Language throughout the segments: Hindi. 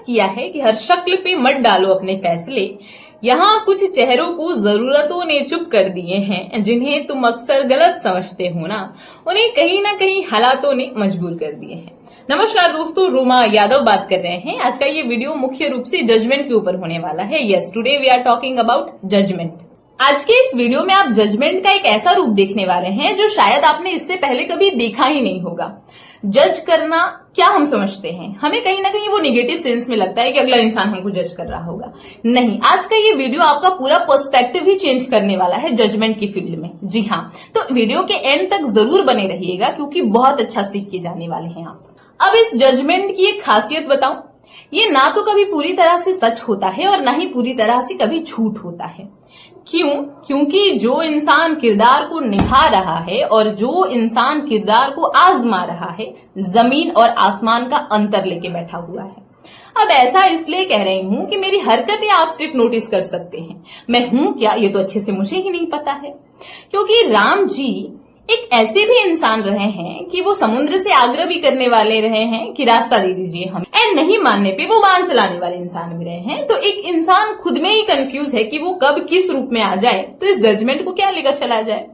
किया है कि हर शक्ल पे मत डालो अपने फैसले। यहाँ कुछ चेहरों को जरूरतों ने चुप कर दिए हैं, जिन्हें तुम अक्सर गलत समझते हो ना, उन्हें कहीं ना कहीं हालातों ने मजबूर कर दिए हैं। नमस्कार दोस्तों, रूमा यादव बात कर रहे हैं। आज का ये वीडियो मुख्य रूप से जजमेंट के ऊपर होने वाला है। Yes, today we are talking about judgment. आज के इस वीडियो में आप जजमेंट का एक ऐसा रूप देखने वाले हैं जो शायद आपने इससे पहले कभी देखा ही नहीं होगा। जज करना क्या हम समझते हैं, हमें कहीं ना कहीं वो नेगेटिव सेंस में लगता है कि अगला इंसान हमको जज कर रहा होगा। नहीं, आज का ये वीडियो आपका पूरा पर्सपेक्टिव ही चेंज करने वाला है जजमेंट की फील्ड में। जी हाँ, तो वीडियो के एंड तक जरूर बने रहिएगा क्योंकि बहुत अच्छा सीख के जाने वाले हैं आप। अब इस जजमेंट की एक खासियत बताऊं, ये ना तो कभी पूरी तरह से सच होता है और ना ही पूरी तरह से कभी झूठ होता है। क्यों? क्योंकि जो इंसान किरदार को निभा रहा है और जो इंसान किरदार को आजमा रहा है, जमीन और आसमान का अंतर लेके बैठा हुआ है। अब ऐसा इसलिए कह रही हूं कि मेरी हरकतें आप सिर्फ नोटिस कर सकते हैं, मैं हूं क्या ये तो अच्छे से मुझे ही नहीं पता है। क्योंकि राम जी एक ऐसे भी इंसान रहे हैं कि वो समुद्र से आग्रह भी करने वाले रहे हैं कि रास्ता दे दीजिए हमें, एंड नहीं मानने पे वो बाण चलाने वाले इंसान भी रहे हैं। तो एक इंसान खुद में ही कंफ्यूज है कि वो कब किस रूप में आ जाए, तो इस जजमेंट को क्या लेकर चला जाए।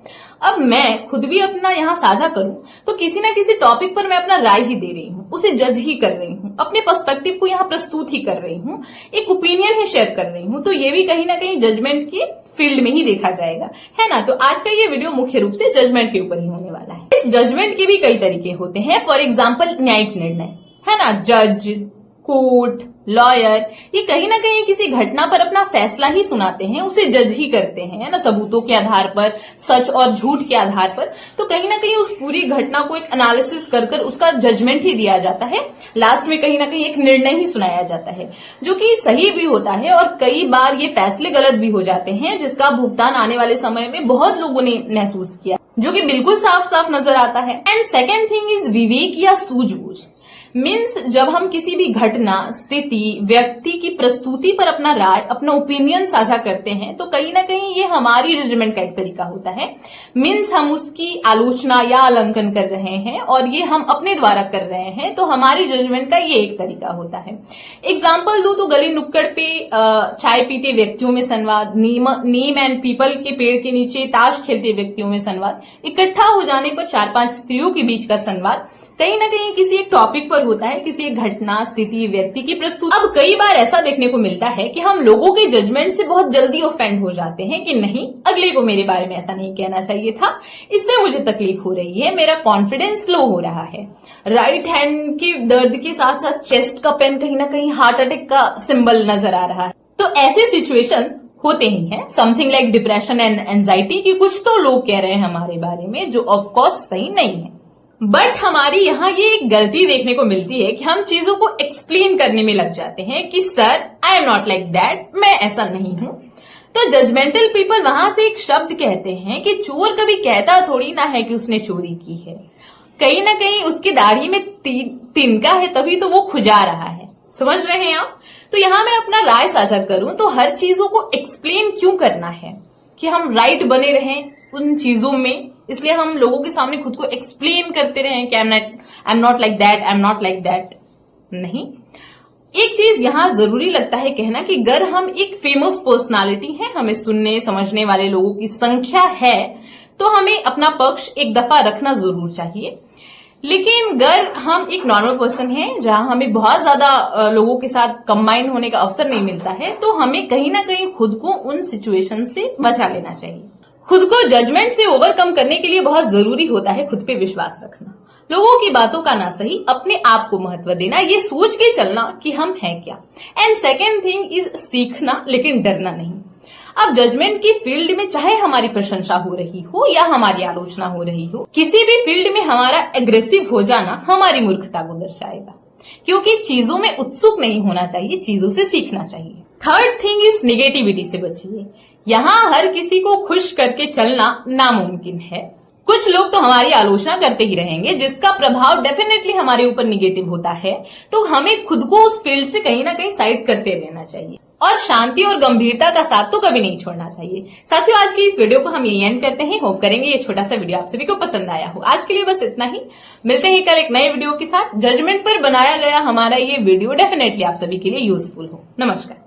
अब मैं खुद भी अपना यहाँ साझा करूं तो किसी ना किसी टॉपिक पर मैं अपना राय ही दे रही हूँ, उसे जज ही कर रही हूँ, अपने पर्सपेक्टिव को यहाँ प्रस्तुत ही कर रही हूँ, एक ओपिनियन ही शेयर कर रही हूँ। तो ये भी कहीं ना कहीं जजमेंट की फील्ड में ही देखा जाएगा, है ना। तो आज का ये वीडियो मुख्य रूप से जजमेंट के ऊपर ही होने वाला है। इस जजमेंट के भी कई तरीके होते हैं। फॉर एग्जाम्पल न्यायिक निर्णय, है ना, जज, कोर्ट, लॉयर, ये कहीं ना कहीं किसी घटना पर अपना फैसला ही सुनाते हैं, उसे जज ही करते हैं, है ना, सबूतों के आधार पर, सच और झूठ के आधार पर। तो कहीं ना कहीं उस पूरी घटना को एक एनालिसिस कर उसका जजमेंट ही दिया जाता है। लास्ट में कहीं ना कहीं एक निर्णय ही सुनाया जाता है जो कि सही भी होता है और कई बार ये फैसले गलत भी हो जाते हैं, जिसका भुगतान आने वाले समय में बहुत लोगों ने महसूस किया, जो कि बिल्कुल साफ साफ नजर आता है। एंड सेकेंड थिंग इज विवेक या सूझबूझ। मीन्स जब हम किसी भी घटना, स्थिति, व्यक्ति की प्रस्तुति पर अपना राय, अपना ओपिनियन साझा करते हैं तो कहीं ना कहीं ये हमारी जजमेंट का एक तरीका होता है। मीन्स हम उसकी आलोचना या आलंकन कर रहे हैं और ये हम अपने द्वारा कर रहे हैं, तो हमारी जजमेंट का ये एक तरीका होता है। एग्जाम्पल दूं तो गली नुक्कड़ पे चाय पीते व्यक्तियों में संवाद, नीम एंड पीपल के पेड़ के नीचे ताश खेलते व्यक्तियों में संवाद, इकट्ठा हो जाने पर 4-5 स्त्रियों के बीच का संवाद, कहीं ना कहीं किसी एक टॉपिक पर होता है, किसी एक घटना, स्थिति, व्यक्ति की प्रस्तुति। अब कई बार ऐसा देखने को मिलता है कि हम लोगों के जजमेंट से बहुत जल्दी ऑफेंड हो जाते हैं कि नहीं, अगले को मेरे बारे में ऐसा नहीं कहना चाहिए था, इससे मुझे तकलीफ हो रही है, मेरा कॉन्फिडेंस लो हो रहा है। राइट हैंड के दर्द के साथ साथ चेस्ट का पेन कहीं ना कहीं हार्ट अटैक का सिंबल नजर आ रहा है। तो ऐसे सिचुएशन होते ही हैं, something like depression and anxiety की कुछ तो लोग कह रहे हैं हमारे बारे में, जो ऑफकोर्स सही नहीं है। बट हमारी यहाँ ये एक गलती देखने को मिलती है कि हम चीजों को एक्सप्लेन करने में लग जाते हैं कि sir I am not like that, मैं ऐसा नहीं हूं। तो जजमेंटल पीपल वहां से एक शब्द कहते हैं कि चोर कभी कहता थोड़ी ना है कि उसने चोरी की है, कहीं ना कहीं उसकी दाढ़ी में तिनका है तभी तो वो खुजा रहा है। समझ रहे हैं आप? तो यहाँ मैं अपना राय साझा करूं तो हर चीजों को एक्सप्लेन क्यों करना है कि हम राइट बने रहें उन चीजों में, इसलिए हम लोगों के सामने खुद को एक्सप्लेन करते रहे कि I am not like that, I am not like that. नहीं, एक चीज यहां जरूरी लगता है कहना कि अगर हम एक फेमस पर्सनालिटी है, हमें सुनने समझने वाले लोगों की संख्या है, तो हमें अपना पक्ष एक दफा रखना जरूर चाहिए। लेकिन अगर हम एक नॉर्मल पर्सन हैं जहां हमें बहुत ज्यादा लोगों के साथ कंबाइन होने का अवसर नहीं मिलता है, तो हमें कहीं ना कहीं खुद को उन सिचुएशन से बचा लेना चाहिए। खुद को जजमेंट से ओवरकम करने के लिए बहुत जरूरी होता है खुद पे विश्वास रखना, लोगों की बातों का ना सही अपने आप को महत्व देना, ये सोच के चलना कि हम हैं क्या। एंड सेकेंड थिंग इज सीखना, लेकिन डरना नहीं। अब जजमेंट की फील्ड में चाहे हमारी प्रशंसा हो रही हो या हमारी आलोचना हो रही हो, किसी भी फील्ड में हमारा एग्रेसिव हो जाना हमारी मूर्खता को दर्शाएगा, क्योंकि चीजों में उत्सुक नहीं होना चाहिए, चीजों से सीखना चाहिए। थर्ड थिंग इज निगेटिविटी से बचिए। यहाँ हर किसी को खुश करके चलना नामुमकिन है। कुछ लोग तो हमारी आलोचना करते ही रहेंगे, जिसका प्रभाव डेफिनेटली हमारे ऊपर निगेटिव होता है। तो हमें खुद को उस फील्ड से कहीं ना कहीं साइड करते रहना चाहिए और शांति और गंभीरता का साथ तो कभी नहीं छोड़ना चाहिए। साथियों, आज की इस वीडियो को हम यही एंड करते हैं। होप करेंगे ये छोटा सा वीडियो आप सभी को पसंद आया हो। आज के लिए बस इतना ही। मिलते हैं कल एक नए वीडियो के साथ। जजमेंट पर बनाया गया हमारा ये वीडियो डेफिनेटली आप सभी के लिए यूजफुल हो। नमस्कार।